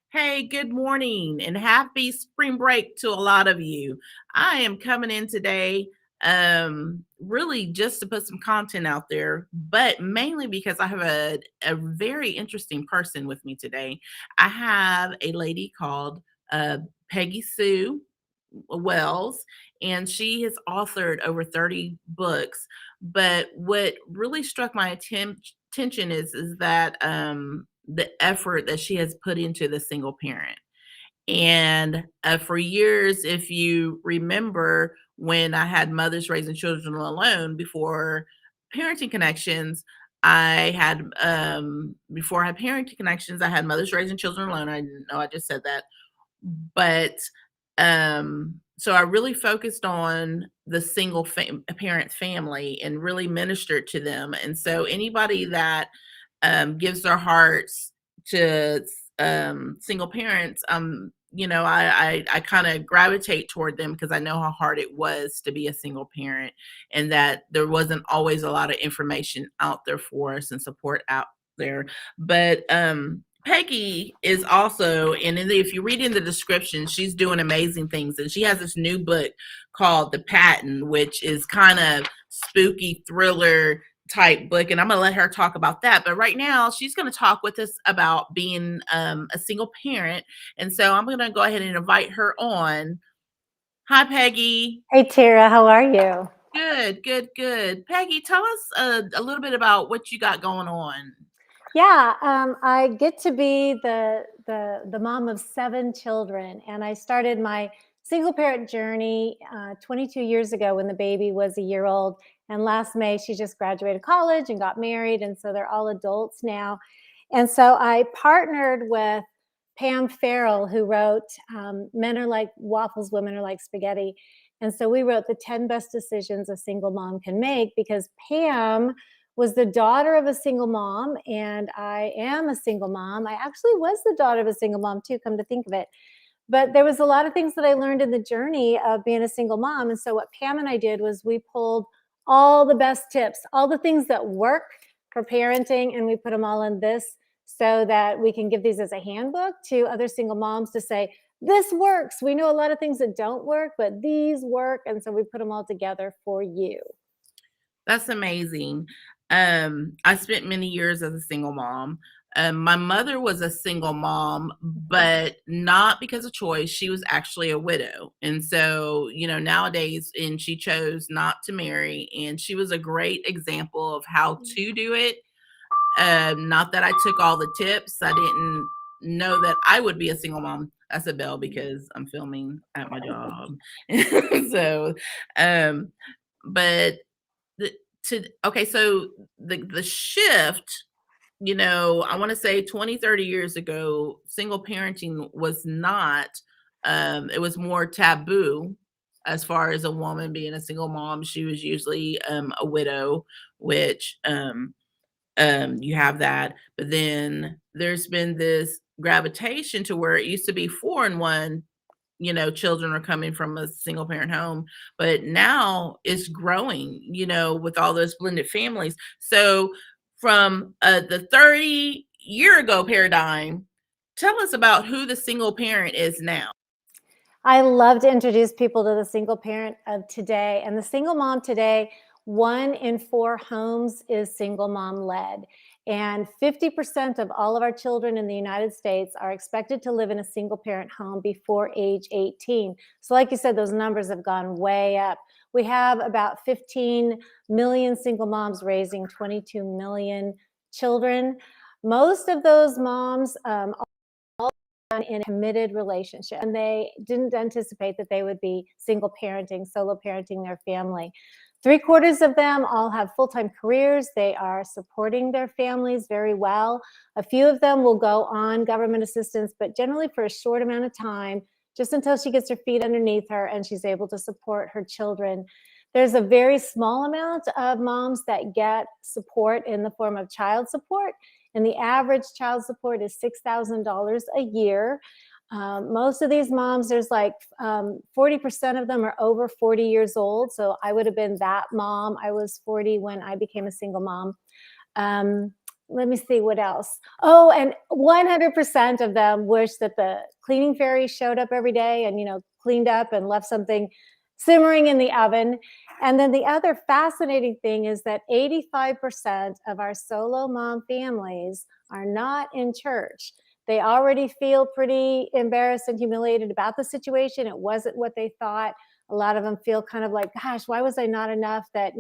Hey, good morning and happy spring break to a lot of you. I am coming in today really just to put some content out there, but mainly because I have a very interesting person with me today. I have a lady called uh Peggy Sue Wells, and she has authored over 30 books. But what really struck my attention is that the effort that she has put into the single parent. And for years, if you remember when I had mothers raising children alone before parenting connections, I had before I had parenting connections, I had mothers raising children alone. I didn't know I just said that, but so I really focused on the parent family and really ministered to them. And so anybody that gives their hearts to single parents, I kind of gravitate toward them because I know how hard it was to be a single parent, and that there wasn't always a lot of information out there for us and support out there. But Peggy is also, and if you read in the description, she's doing amazing things. And she has this new book called The Patent, which is kind of spooky thriller type book. And I'm going to let her talk about that. But right now, she's going to talk with us about being a single parent. And so I'm going to go ahead and invite her on. Hi, Peggy. Hey, Tara, how are you? Good, good, good. Peggy, tell us a little bit about what you got going on. Yeah, I get to be the mom of 7 children, and I started my single parent journey 22 years ago when the baby was a year old. And last May, she just graduated college and got married, and so they're all adults now. And so I partnered with Pam Farrell, who wrote Men Are Like Waffles, Women Are Like Spaghetti. And so we wrote the 10 best decisions a single mom can make, because Pam was the daughter of a single mom, and I am a single mom. I actually was the daughter of a single mom too, come to think of it. But there was a lot of things that I learned in the journey of being a single mom. And so what Pam and I did was we pulled all the best tips, all the things that work for parenting, and we put them all in this so that we can give these as a handbook to other single moms to say, this works. We know a lot of things that don't work, but these work. And so we put them all together for you. That's amazing. I spent many years as a single mom. My mother was a single mom, but not because of choice. She was actually a widow. And so, nowadays, and she chose not to marry. And she was a great example of how to do it. Not that I took all the tips. I didn't know that I would be a single mom. I said Bell because I'm filming at my job. So, but so the shift, I want to say 20, 30 years ago, single parenting was not, it was more taboo as far as a woman being a single mom. She was usually a widow, which you have that. But then there's been this gravitation to where it used to be 4-in-1, children are coming from a single parent home, but now it's growing, with all those blended families. So from the 30-year ago paradigm, tell us about who the single parent is now. I love to introduce people to the single parent of today. And the single mom today, 1 in 4 homes is single mom led. And 50% of all of our children in the United States are expected to live in a single parent home before age 18. So like you said, those numbers have gone way up. We have about 15 million single moms raising 22 million children. Most of those moms in a committed relationship, and they didn't anticipate that they would be single parenting, solo parenting their family. 3/4 of them all have full-time careers. They are supporting their families very well. A few of them will go on government assistance, but generally for a short amount of time, just until she gets her feet underneath her and she's able to support her children. There's a very small amount of moms that get support in the form of child support, and the average child support is $6,000 a year. Most of these moms, there's like 40% of them are over 40 years old. So I would have been that mom. I was 40 when I became a single mom. Um, Let me see what else. Oh, and 100% of them wish that the cleaning fairy showed up every day and, cleaned up and left something simmering in the oven. And then the other fascinating thing is that 85% of our solo mom families are not in church. They already feel pretty embarrassed and humiliated about the situation. It wasn't what they thought. A lot of them feel kind of like, gosh, why was I not enough that,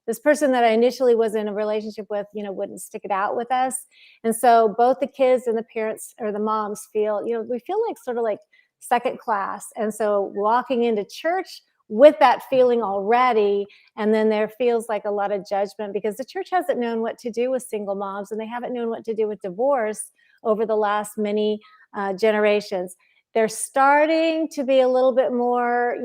this person that I initially was in a relationship with, wouldn't stick it out with us. And so both the kids and the parents or the moms feel, we feel like sort of like second class. And so walking into church with that feeling already, and then there feels like a lot of judgment because the church hasn't known what to do with single moms and they haven't known what to do with divorce over the last many generations. They're starting to be a little bit more,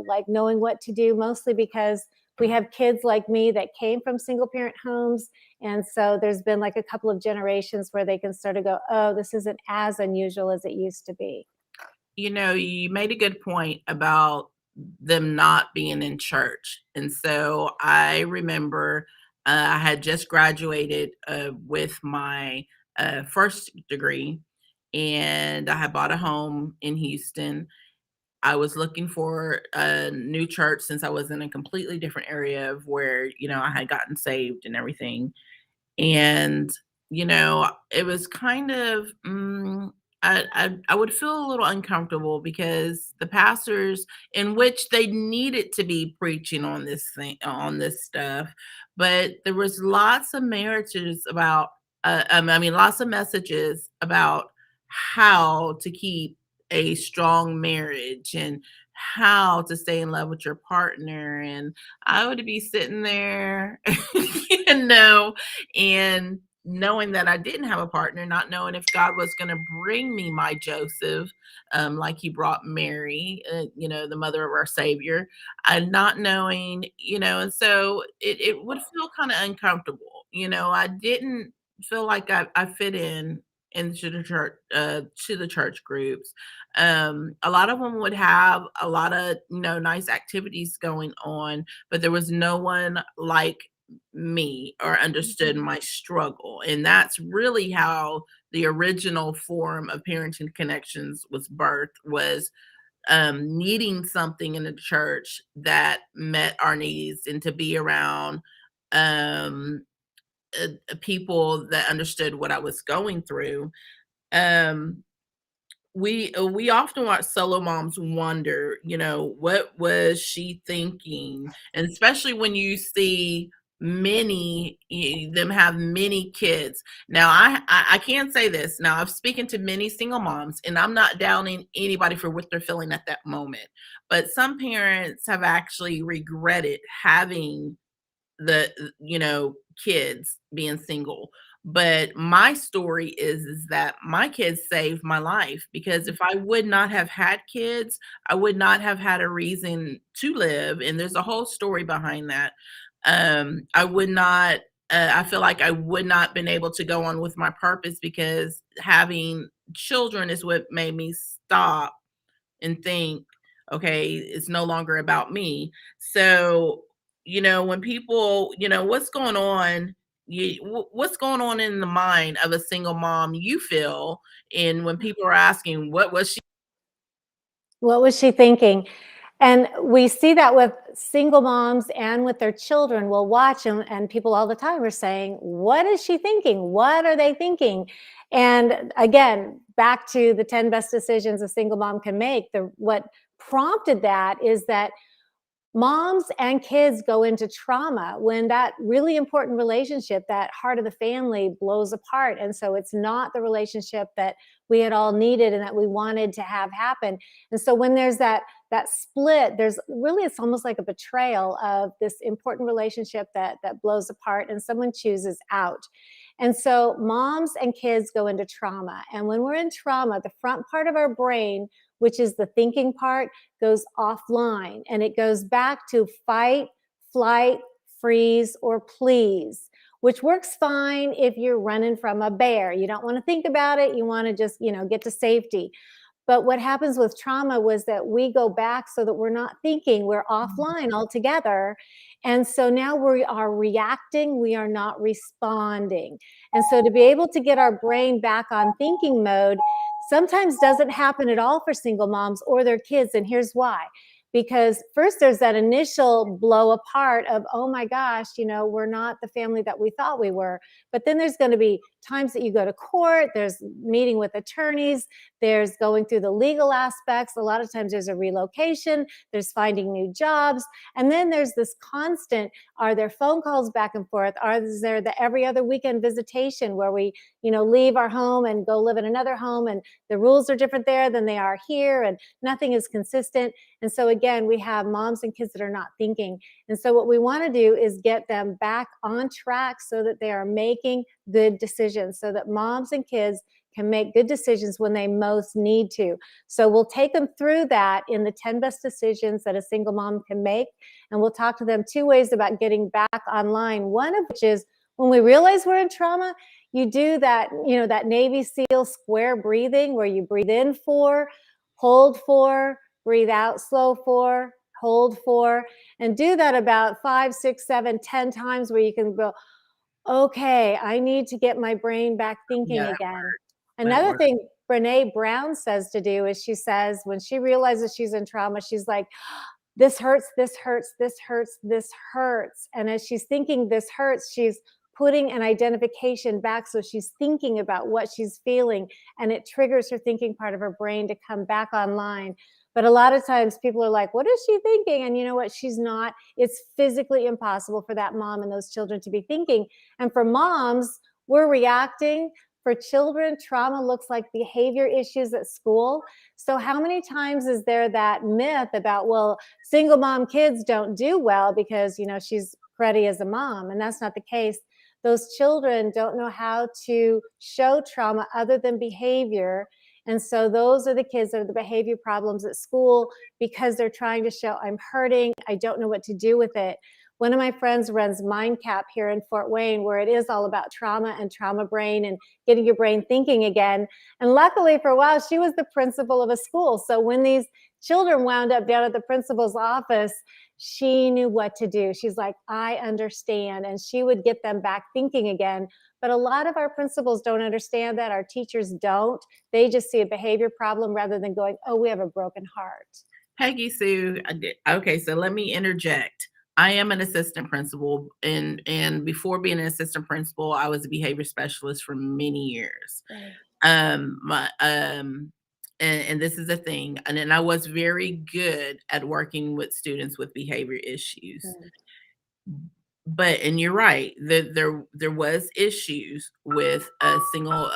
like knowing what to do, mostly because we have kids like me that came from single parent homes. And so there's been like a couple of generations where they can sort of go, oh, this isn't as unusual as it used to be. You made a good point about them not being in church. And so I remember I had just graduated with my first degree, and I had bought a home in Houston. I was looking for a new church since I was in a completely different area of where, I had gotten saved and everything. And, it was kind of, I would feel a little uncomfortable because the pastors, in which they needed to be preaching on this stuff, but there was lots of marriages about, lots of messages about how to keep a strong marriage and how to stay in love with your partner. And I would be sitting there, you know, and knowing that I didn't have a partner, not knowing if God was going to bring me my Joseph, like he brought Mary, the mother of our Savior, not knowing, and so it would feel kind of uncomfortable. I didn't feel like I fit in into the church, to the church groups. A lot of them would have a lot of, nice activities going on, but there was no one like me or understood Mhm. my struggle. And that's really how the original form of parenting connections was birthed, was needing something in the church that met our needs and to be around um people that understood what I was going through. um we often watch solo moms wonder, what was she thinking? And especially when you see them have many kids. Now, I can say this. Now, I've spoken to many single moms, and I'm not downing anybody for what they're feeling at that moment. But some parents have actually regretted having the kids being single. But my story is that my kids saved my life, because if I would not have had kids, I would not have had a reason to live, and there's a whole story behind that. I would not I feel like I would not been able to go on with my purpose, because having children is what made me stop and think, okay, it's no longer about me. So, when people, what's going on, what's going on in the mind of a single mom, you feel, and when people are asking, what was she? What was she thinking? And we see that with single moms and with their children. We'll watch them, and people all the time are saying, what is she thinking? What are they thinking? And again, back to the 10 best decisions a single mom can make. What prompted that is that moms and kids go into trauma when that really important relationship, that heart of the family, blows apart. And so it's not the relationship that we had all needed and that we wanted to have happen. And so when there's that split, there's really, it's almost like a betrayal of this important relationship that blows apart, and someone chooses out. And so moms and kids go into trauma. And when we're in trauma, the front part of our brain, which is the thinking part, goes offline, and it goes back to fight, flight, freeze, or please, which works fine if you're running from a bear. You don't want to think about it. You want to just, get to safety. But what happens with trauma was that we go back so that we're not thinking, we're offline altogether. And so now we are reacting, we are not responding. And so to be able to get our brain back on thinking mode sometimes doesn't happen at all for single moms or their kids. And here's why. Because first there's that initial blow apart of, oh my gosh, we're not the family that we thought we were. But then there's going to be times that you go to court, there's meeting with attorneys, there's going through the legal aspects. A lot of times there's a relocation, there's finding new jobs. And then there's this constant, are there phone calls back and forth? Is there the every other weekend visitation where we, leave our home and go live in another home, and the rules are different there than they are here, and nothing is consistent. And so again, we have moms and kids that are not thinking. And so what we want to do is get them back on track so that they are making good decisions, so that moms and kids can make good decisions when they most need to. So we'll take them through that in the 10 best decisions that a single mom can make. And we'll talk to them 2 ways about getting back online. One of which is when we realize we're in trauma, you do that, that Navy SEAL square breathing where you breathe in 4, hold 4, breathe out slow 4, hold 4, and do that about 5, 6, 7, 10 times where you can go, okay, I need to get my brain back Yeah, thinking that again. that Another works. thing Brene Brown says to do is she says when she realizes she's in trauma, she's like, this hurts, this hurts, this hurts, this hurts. And as she's thinking this hurts, she's putting an identification back. So she's thinking about what she's feeling, and it triggers her thinking part of her brain to come back online. But a lot of times people are like, what is she thinking? And you know what? She's not. It's physically impossible for that mom and those children to be thinking. And for moms, we're reacting. For children, trauma looks like behavior issues at school. So how many times is there that myth about, well, single mom kids don't do well because, she's cruddy as a mom? And that's not the case. Those children don't know how to show trauma other than behavior. And so those are the kids that are the behavior problems at school because they're trying to show, I'm hurting, I don't know what to do with it. One of my friends runs MindCap here in Fort Wayne, where it is all about trauma and trauma brain and getting your brain thinking again. And luckily for a while, she was the principal of a school. So when these children wound up down at the principal's office, she knew what to do. She's like, I understand. And she would get them back thinking again. But a lot of our principals don't understand that. Our teachers don't. They just see a behavior problem rather than going, oh, we have a broken heart. Peggy Sue, okay, so let me interject. I am an assistant principal, and before being an assistant principal, I was a behavior specialist for many years. Right. My and this is a thing, and then I was very good at working with students with behavior issues. Mm. But and you're right, there was issues with single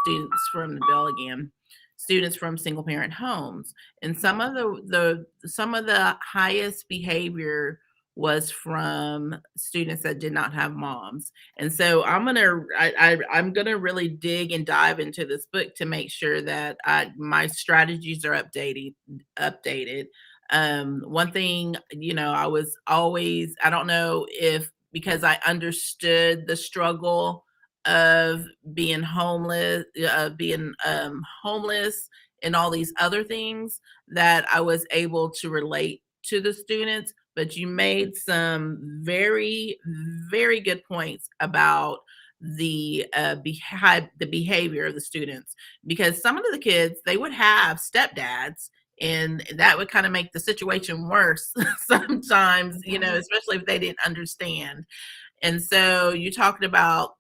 students from the Belgium, students from single parent homes, and some of the highest behavior was from students that did not have moms. And so I'm gonna really dig and dive into this book to make sure that my strategies are updated. One thing, I was always, I don't know if because I understood the struggle of being homeless and all these other things, that I was able to relate to the students. But you made some very, very good points about the behavior of the students, because some of the kids, they would have stepdads, and that would kind of make the situation worse sometimes, Yeah. especially if they didn't understand. And so you talked about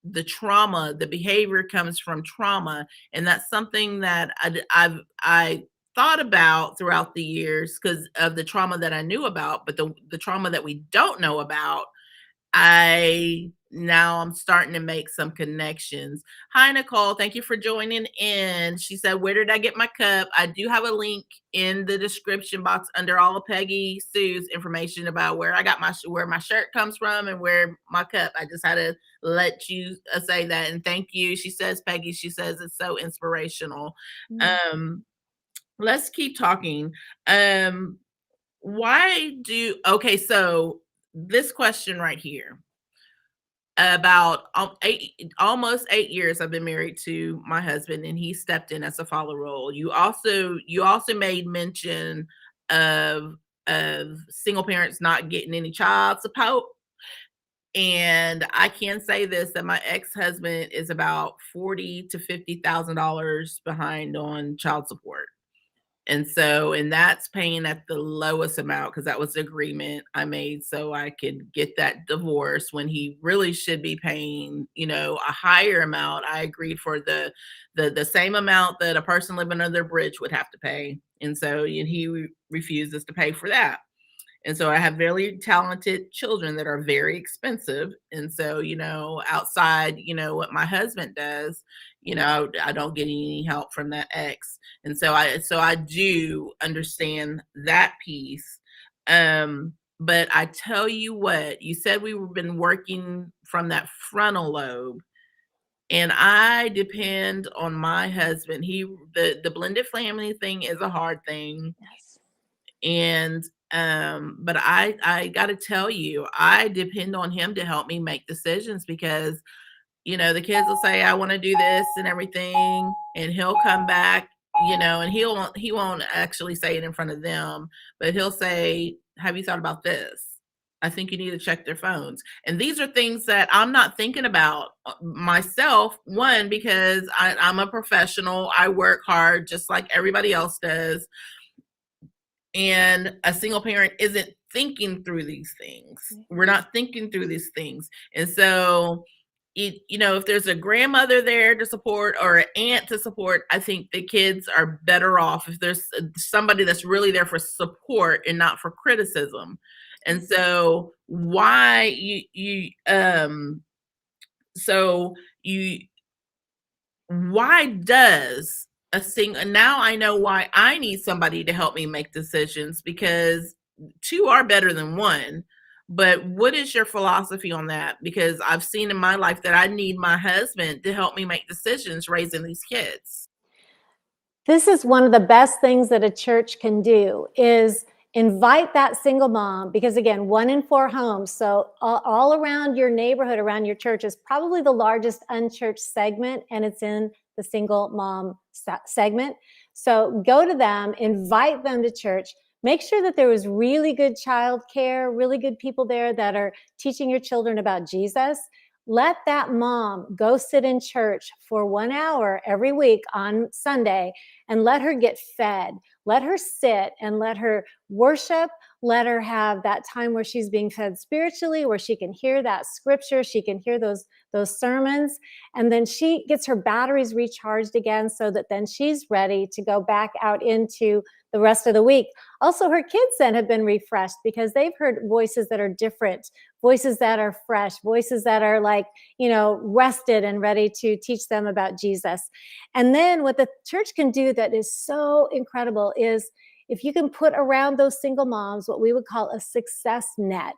the trauma, the behavior comes from trauma, and that's something that I thought about throughout the years because of the trauma that I knew about, but the trauma that we don't know about, I'm starting to make some connections. Hi, Nicole. Thank you for joining in. She said, where did I get my cup? I do have a link in the description box under all of Peggy Sue's information about where I got where my shirt comes from and where my cup. I just had to let you say that. And thank you. She says, Peggy, she says it's so inspirational. Mm. Um, let's keep talking. Um, okay, so this question right here. about almost 8 years I've been married to my husband, and he stepped in as a father role. You also made mention of single parents not getting any child support. And I can say this, that my ex-husband is about 40 to $50,000 behind on child support. And that's paying at the lowest amount because that was the agreement I made so I could get that divorce when he really should be paying, a higher amount. I agreed for the same amount that a person living under a bridge would have to pay. And so he refuses to pay for that. And so I have very talented children that are very expensive. And so, outside, what my husband does, I don't get any help from that ex. And so I do understand that piece. But I tell you what, you said we've been working from that frontal lobe. And I depend on my husband. The blended family thing is a hard thing. Yes. And but I got to tell you, I depend on him to help me make decisions because the kids will say I want to do this and everything, and he'll come back, and he won't actually say it in front of them, but he'll say, have you thought about this? I think you need to check their phones. And these are things that I'm not thinking about myself. One, because I'm a professional, I work hard just like everybody else does, and a single parent isn't thinking through these things. We're not thinking through these things. And so if there's a grandmother there to support or an aunt to support, I think the kids are better off if there's somebody that's really there for support and not for criticism. And so so you why does a single now I know why I need somebody to help me make decisions, because two are better than one. But what is your philosophy on that? Because I've seen in my life that I need my husband to help me make decisions raising these kids. This is one of the best things that a church can do is invite that single mom, because again, 1 in 4 homes, so all around your neighborhood, around your church, is probably the largest unchurched segment, and it's in the single mom segment. So go to them, invite them to church. Make sure that there was really good childcare, really good people there that are teaching your children about Jesus. Let that mom go sit in church for 1 hour every week on Sunday and let her get fed. Let her sit and let her worship. Let her have that time where she's being fed spiritually, where she can hear that scripture, she can hear those sermons, and then she gets her batteries recharged again so that then she's ready to go back out into the rest of the week. Also, her kids then have been refreshed because they've heard voices that are different, voices that are fresh, voices that are like, rested and ready to teach them about Jesus. And then what the church can do that is so incredible is if you can put around those single moms what we would call a success net.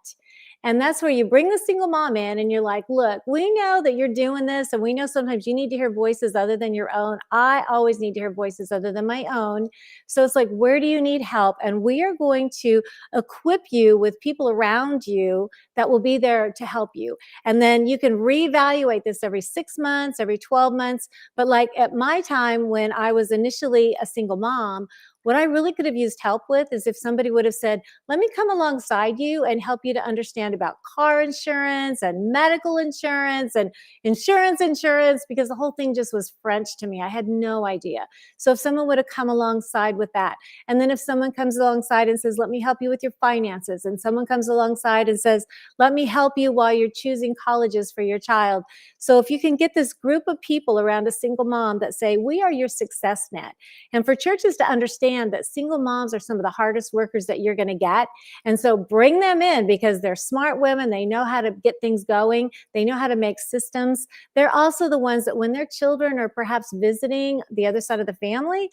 And that's where you bring the single mom in and you're like, look, we know that you're doing this, and we know sometimes you need to hear voices other than your own. I always need to hear voices other than my own. So it's like, where do you need help? And we are going to equip you with people around you that will be there to help you. And then you can reevaluate this every 6 months, every 12 months. But like at my time when I was initially a single mom, what I really could have used help with is if somebody would have said, let me come alongside you and help you to understand about car insurance and medical insurance and insurance, because the whole thing just was French to me. I had no idea. So if someone would have come alongside with that, and then if someone comes alongside and says, let me help you with your finances, and someone comes alongside and says, let me help you while you're choosing colleges for your child. So if you can get this group of people around a single mom that say, we are your success net. And for churches to understand that single moms are some of the hardest workers that you're going to get. And so bring them in because they're smart women. They know how to get things going. They know how to make systems. They're also the ones that when their children are perhaps visiting the other side of the family,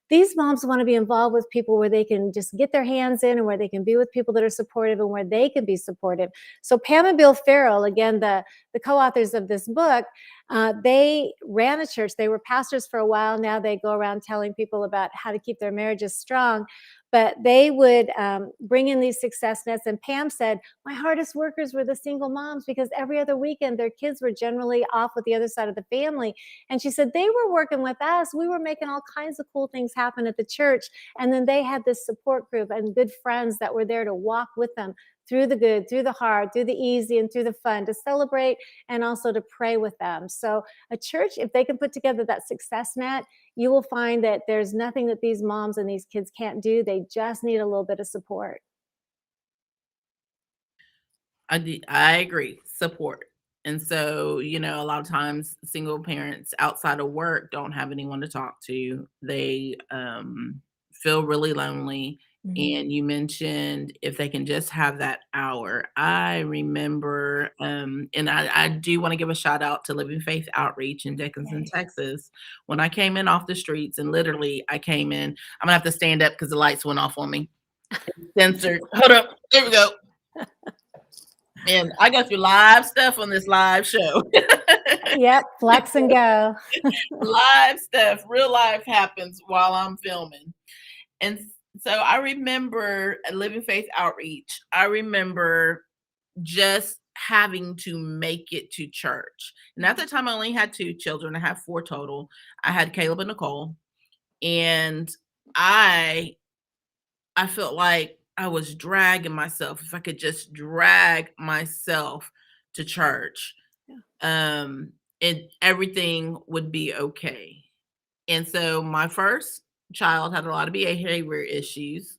these moms want to be involved with people where they can just get their hands in and where they can be with people that are supportive and where they can be supportive. So Pam and Bill Farrell, again, the co-authors of this book, They ran a church. They were pastors for a while. Now they go around telling people about how to keep their marriages strong. But they would bring in these success nets. And Pam said, my hardest workers were the single moms, because every other weekend their kids were generally off with the other side of the family. And she said, they were working with us. We were making all kinds of cool things happen at the church. And then they had this support group and good friends that were there to walk with them through the good, through the hard, through the easy, and through the fun, to celebrate and also to pray with them. So a church, if they can put together that success net, you will find that there's nothing that these moms and these kids can't do. They just need a little bit of support. I agree, support. And so, a lot of times single parents outside of work don't have anyone to talk to. They feel really lonely. Mhm. And you mentioned if they can just have that hour. I remember, and I do want to give a shout out to Living Faith Outreach in Dickinson, Yay. Texas. When I came in off the streets, and literally I came in, I'm gonna have to stand up because the lights went off on me. Censored. Hold up. There we go. And I go through live stuff on this live show. Yep, flex and go. Live stuff, real life happens while I'm filming. And so I remember at Living Faith Outreach, I remember just having to make it to church. And at the time, I only had 2 children. I have 4 total. I had Caleb and Nicole. And I I felt like I was dragging myself. If I could just drag myself to church, Yeah. and everything would be okay. And so my first child had a lot of behavior issues,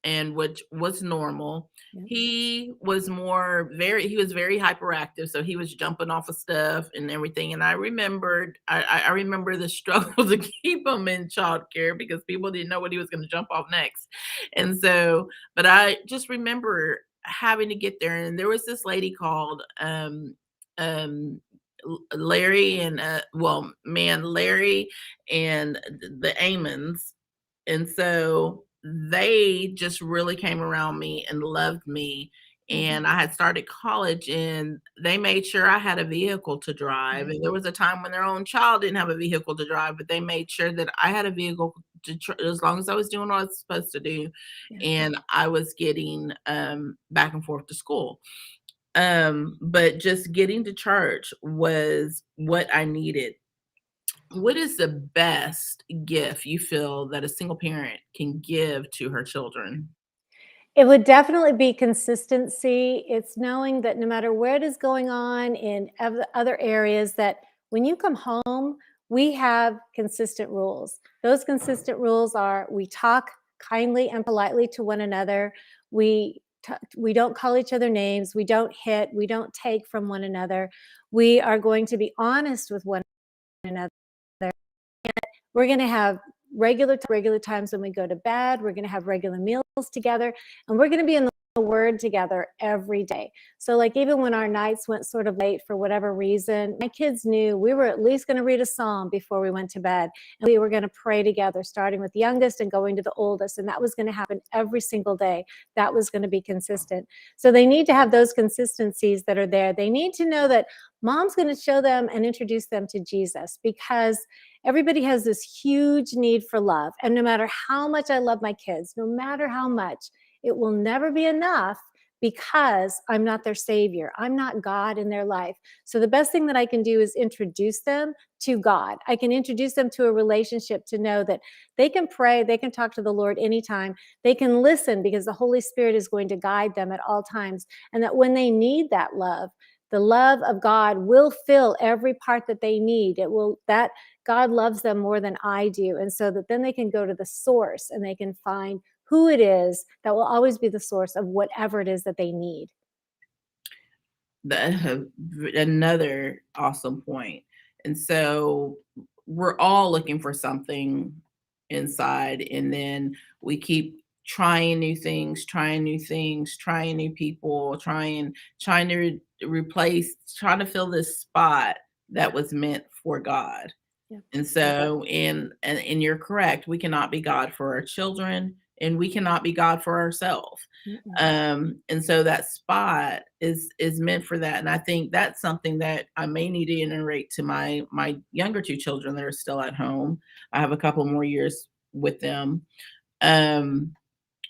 and which was normal. Yeah. He was very hyperactive, so he was jumping off of stuff and everything. And I remember the struggle to keep him in childcare because people didn't know what he was going to jump off next. And so, but I just remember having to get there, and there was this lady called um Larry and Larry and the Amons. And so they just really came around me and loved me. Mhm. And I had started college, and they made sure I had a vehicle to drive. Right. And there was a time when their own child didn't have a vehicle to drive, but they made sure that I had a vehicle as long as I was doing what I was supposed to do. Yeah. And I was getting back and forth to school. But just getting to church was what I needed. What is the best gift you feel that a single parent can give to her children? It would definitely be consistency. It's knowing that no matter what is going on in other areas, that when you come home, we have consistent rules. Those consistent rules are: we talk kindly and politely to one another. We don't call each other names. We don't hit. We don't take from one another. We are going to be honest with one another. We're going to have regular times when we go to bed. We're going to have regular meals together, and we're going to be in the word together every day. So like, even when our nights went sort of late for whatever reason, my kids knew we were at least going to read a psalm before we went to bed, and we were going to pray together, starting with the youngest and going to the oldest. And that was going to happen every single day. That was going to be consistent. So they need to have those consistencies that are there. They need to know that mom's going to show them and introduce them to Jesus, because everybody has this huge need for love. And no matter how much I love my kids, no matter how much, it will never be enough, because I'm not their savior. I'm not God in their life. So the best thing that I can do is introduce them to God. I can introduce them to a relationship, to know that they can pray, they can talk to the Lord anytime. They can listen, because the Holy Spirit is going to guide them at all times. And that when they need that love, the love of God will fill every part that they need. That God loves them more than I do. And so that then they can go to the source, and they can find who it is that will always be the source of whatever it is that they need. Another awesome point. And so we're all looking for something inside, and then we keep trying new things, trying new things, trying new people, trying to replace, trying to fill this spot that was meant for God. Yeah. And so, and you're correct, we cannot be God for our children and we cannot be God for ourselves. Mm-mm. And so that spot is meant for that. And I think that's something that I may need to iterate to my younger two children that are still at home. I have a couple more years with them. Um,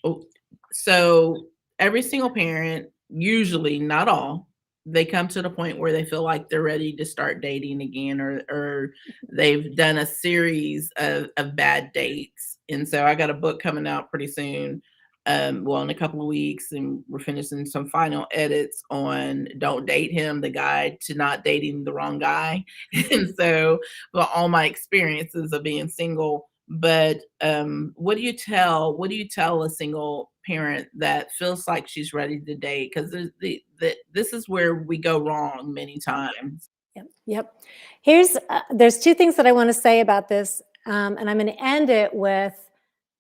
Oh, so every single parent, usually not all, they come to the point where they feel like they're ready to start dating again, or they've done a series of bad dates. And so I got a book coming out pretty soon. Well, in a couple of weeks, and we're finishing some final edits on Don't Date Him, the guide to not dating the wrong guy. And so, well, all my experiences of being single. But what do you tell a single parent that feels like she's ready to date? Because this is where we go wrong many times. Yep. Yep. There's two things that I want to say about this, and I'm going to end it with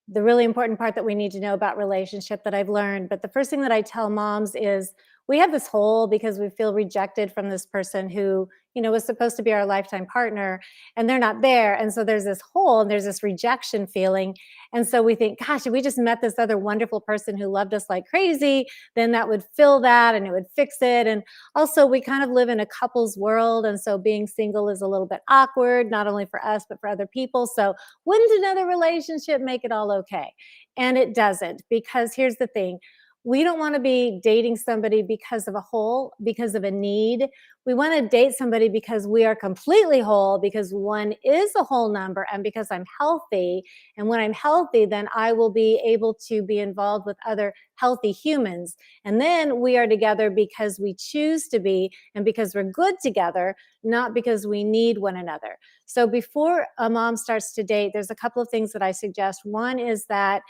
the really important part that we need to know about relationship that I've learned. But the first thing that I tell moms is we have this hole because we feel rejected from this person who, was supposed to be our lifetime partner, and they're not there. And so there's this hole and there's this rejection feeling. And so we think, gosh, if we just met this other wonderful person who loved us like crazy, then that would fill that and it would fix it. And also, we kind of live in a couple's world. And so being single is a little bit awkward, not only for us, but for other people. So wouldn't another relationship make it all okay? And it doesn't, because here's the thing. We don't want to be dating somebody because of a hole, because of a need. We want to date somebody because we are completely whole, because one is a whole number, and because I'm healthy. And when I'm healthy, then I will be able to be involved with other healthy humans. And then we are together because we choose to be and because we're good together, not because we need one another. So before a mom starts to date, there's a couple of things that I suggest. One is that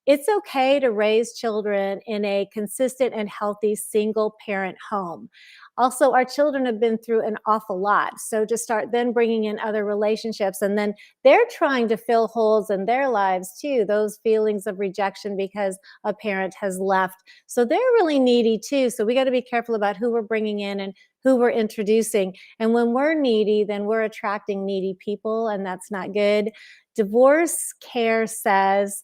it's okay to raise children in a consistent and healthy single parent home. Also, our children have been through an awful lot. So to start then bringing in other relationships, and then they're trying to fill holes in their lives too, those feelings of rejection because a parent has left. So they're really needy too. So we got to be careful about who we're bringing in and who we're introducing. And when we're needy, then we're attracting needy people, and that's not good. Divorce care says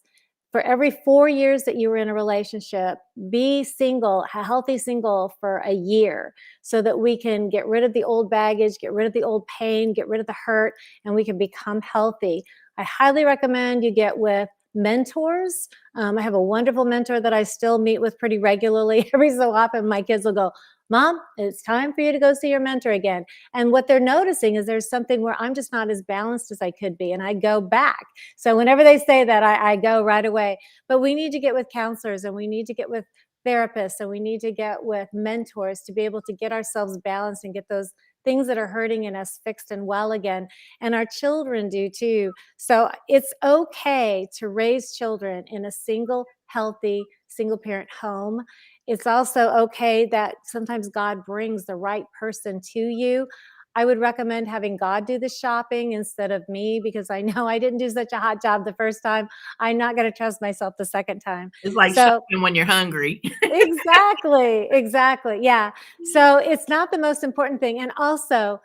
for every 4 years that you were in a relationship, be single, a healthy single for a year, so that we can get rid of the old baggage, get rid of the old pain, get rid of the hurt, and we can become healthy. I highly recommend you get with mentors. I have a wonderful mentor that I still meet with pretty regularly. Every so often, my kids will go, Mom, it's time for you to go see your mentor again. And what they're noticing is there's something where I'm just not as balanced as I could be. And I go back. So whenever they say that, I go right away. But we need to get with counselors, and we need to get with therapists, and we need to get with mentors to be able to get ourselves balanced and get those things that are hurting in us fixed and well again. And our children do too. So it's okay to raise children in a single, healthy, single parent home. It's also okay that sometimes God brings the right person to you. I would recommend having God do the shopping instead of me, because I know I didn't do such a hot job the first time. I'm not going to trust myself the second time. It's like So shopping when you're hungry. exactly, exactly. Yeah. So it's not the most important thing. And also,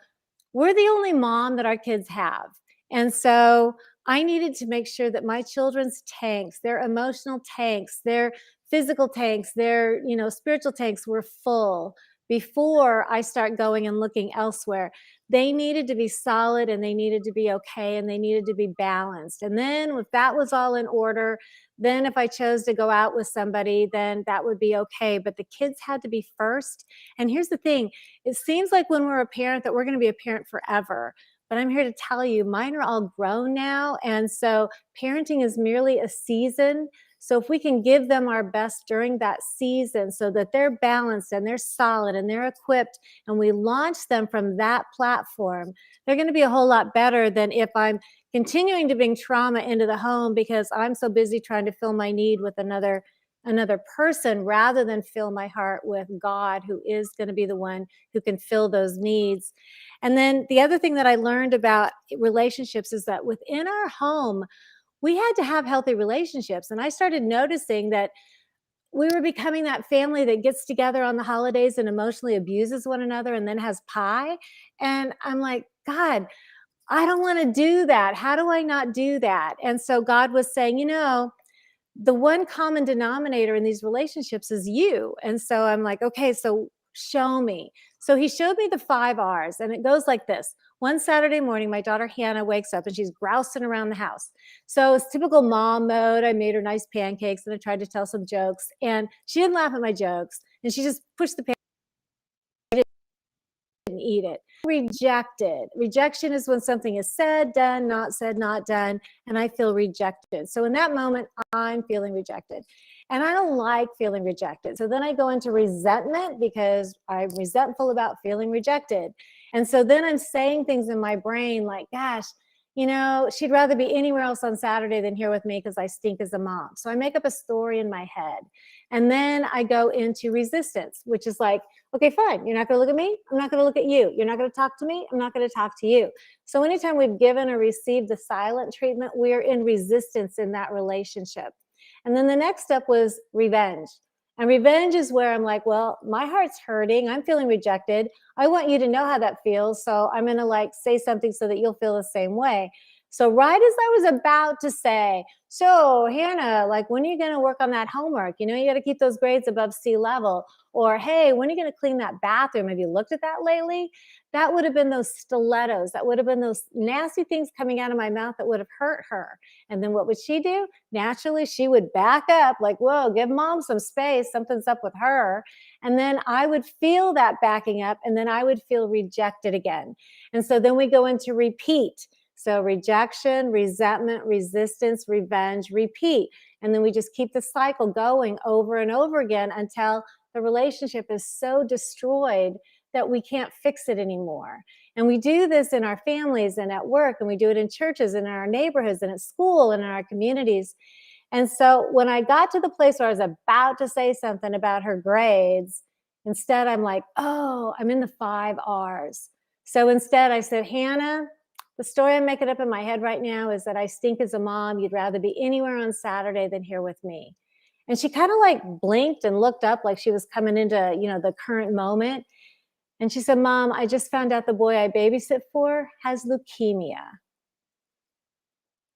we're the only mom that our kids have. And so I needed to make sure that my children's tanks, their emotional tanks, their physical tanks, their, spiritual tanks were full before I start going and looking elsewhere. They needed to be solid, and they needed to be okay, and they needed to be balanced. And then if that was all in order, then if I chose to go out with somebody, then that would be okay. But the kids had to be first. And here's the thing. It seems like when we're a parent that we're going to be a parent forever. But I'm here to tell you, mine are all grown now. And so parenting is merely a season. So if we can give them our best during that season so that they're balanced and they're solid and they're equipped, and we launch them from that platform, they're going to be a whole lot better than if I'm continuing to bring trauma into the home because I'm so busy trying to fill my need with another person, rather than fill my heart with God, who is going to be the one who can fill those needs. And then the other thing that I learned about relationships is that within our home, we had to have healthy relationships. And I started noticing that we were becoming that family that gets together on the holidays and emotionally abuses one another and then has pie. And I'm like, God, I don't want to do that. How do I not do that? And so God was saying, the one common denominator in these relationships is you. And so I'm like, okay, so show me. So he showed me the 5 R's, and it goes like this. One Saturday morning, my daughter Hannah wakes up and she's grousing around the house. So it's typical mom mode. I made her nice pancakes and I tried to tell some jokes, and she didn't laugh at my jokes, and she just pushed the and eat it. Rejected. Rejection is when something is said, said, not done, and I feel rejected. So in that moment, I'm feeling rejected. And I don't like feeling rejected. So then I go into resentment because I'm resentful about feeling rejected. And so then I'm saying things in my brain like, gosh, you know, she'd rather be anywhere else on Saturday than here with me because I stink as a mom. So I make up a story in my head. And then I go into resistance, which is like, okay, fine. You're not going to look at me. I'm not going to look at you. You're not going to talk to me. I'm not going to talk to you. So anytime we've given or received the silent treatment, we're in resistance in that relationship. And then the next step was revenge. And revenge is where I'm like, well, my heart's hurting. I'm feeling rejected. I want you to know how that feels. So I'm going to like say something so that you'll feel the same way. So right as I was about to say, so Hannah, like, when are you going to work on that homework? You know, you got to keep those grades above sea level. Or, hey, when are you going to clean that bathroom? Have you looked at that lately? That would have been those stilettos. That would have been those nasty things coming out of my mouth that would have hurt her. And then what would she do? Naturally, she would back up like, whoa, give mom some space. Something's up with her. And then I would feel that backing up, and then I would feel rejected again. And so then we go into repeat. So rejection, resentment, resistance, revenge, repeat. And then we just keep the cycle going over and over again until the relationship is so destroyed that we can't fix it anymore. And we do this in our families and at work, and we do it in churches and in our neighborhoods and at school and in our communities. And so when I got to the place where I was about to say something about her grades, instead I'm like, oh, I'm in the 5 R's. So instead I said, Hannah, the story I'm making up in my head right now is that I stink as a mom. You'd rather be anywhere on Saturday than here with me. And she kind of like blinked and looked up like she was coming into, you know, the current moment. And she said, Mom, I just found out the boy I babysit for has leukemia.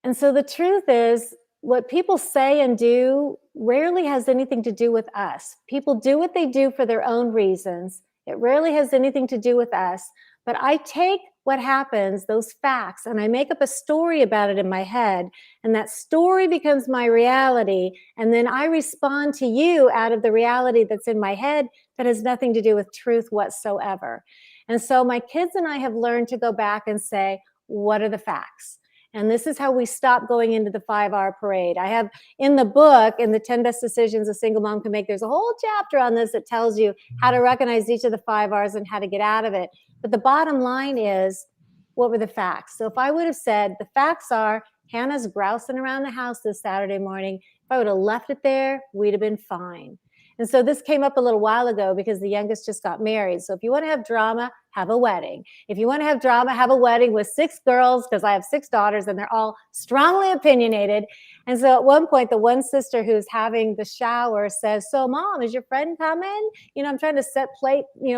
And so the truth is, what people say and do rarely has anything to do with us. People do what they do for their own reasons. It rarely has anything to do with us. But I take what happens, those facts, and I make up a story about it in my head. And that story becomes my reality. And then I respond to you out of the reality that's in my head that has nothing to do with truth whatsoever. And so my kids and I have learned to go back and say, what are the facts? And this is how we stop going into the 5R parade. I have in the book, in the 10 best decisions a single mom can make, there's a whole chapter on this that tells you how to recognize each of the 5Rs and how to get out of it. But the bottom line is, what were the facts? So if I would have said, the facts are, Hannah's grousing around the house this Saturday morning. If I would have left it there, we'd have been fine. And so this came up a little while ago because the youngest just got married. So if you want to have drama, have a wedding. If you want to have drama, have a wedding with 6 girls, because I have 6 daughters and they're all strongly opinionated. And so at one point, the one sister who's having the shower says, so Mom, is your friend coming? You know, I'm trying to set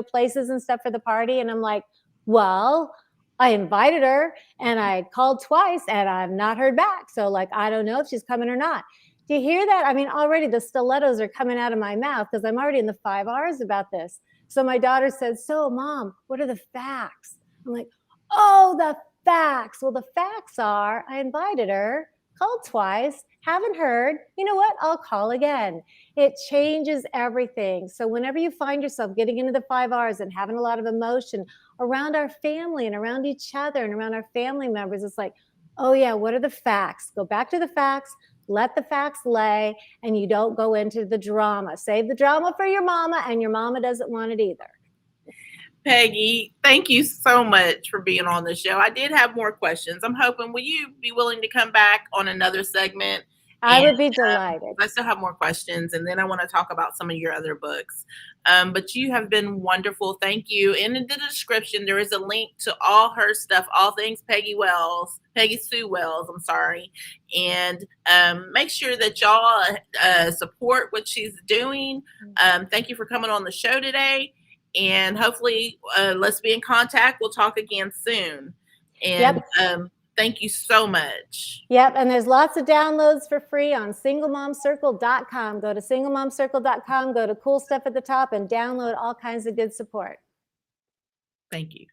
places and stuff for the party. And I'm like, well, I invited her and I called twice and I've not heard back. So like, I don't know if she's coming or not. Do you hear that? I mean, already the stilettos are coming out of my mouth because I'm already in the 5Rs about this. So my daughter said, so Mom, what are the facts? I'm like, oh, the facts. Well, the facts are I invited her, called twice, haven't heard. You know what? I'll call again. It changes everything. So whenever you find yourself getting into the 5Rs and having a lot of emotion around our family and around each other and around our family members, it's like, oh yeah, what are the facts? Go back to the facts. Let the facts lay, and you don't go into the drama. Save the drama for your mama, and your mama doesn't want it either. Peggy, thank you so much for being on the show. I did have more questions. I'm hoping, will you be willing to come back on another segment? I would be delighted. I still have more questions, and then I want to talk about some of your other books. But you have been wonderful. Thank you. In the description, there is a link to all her stuff, all things PeggySue Wells, I'm sorry. And make sure that y'all support what she's doing. Thank you for coming on the show today. And hopefully, let's be in contact. We'll talk again soon. And yep. Thank you so much. Yep, and there's lots of downloads for free on singlemomcircle.com. Go to singlemomcircle.com, go to cool stuff at the top, and download all kinds of good support. Thank you.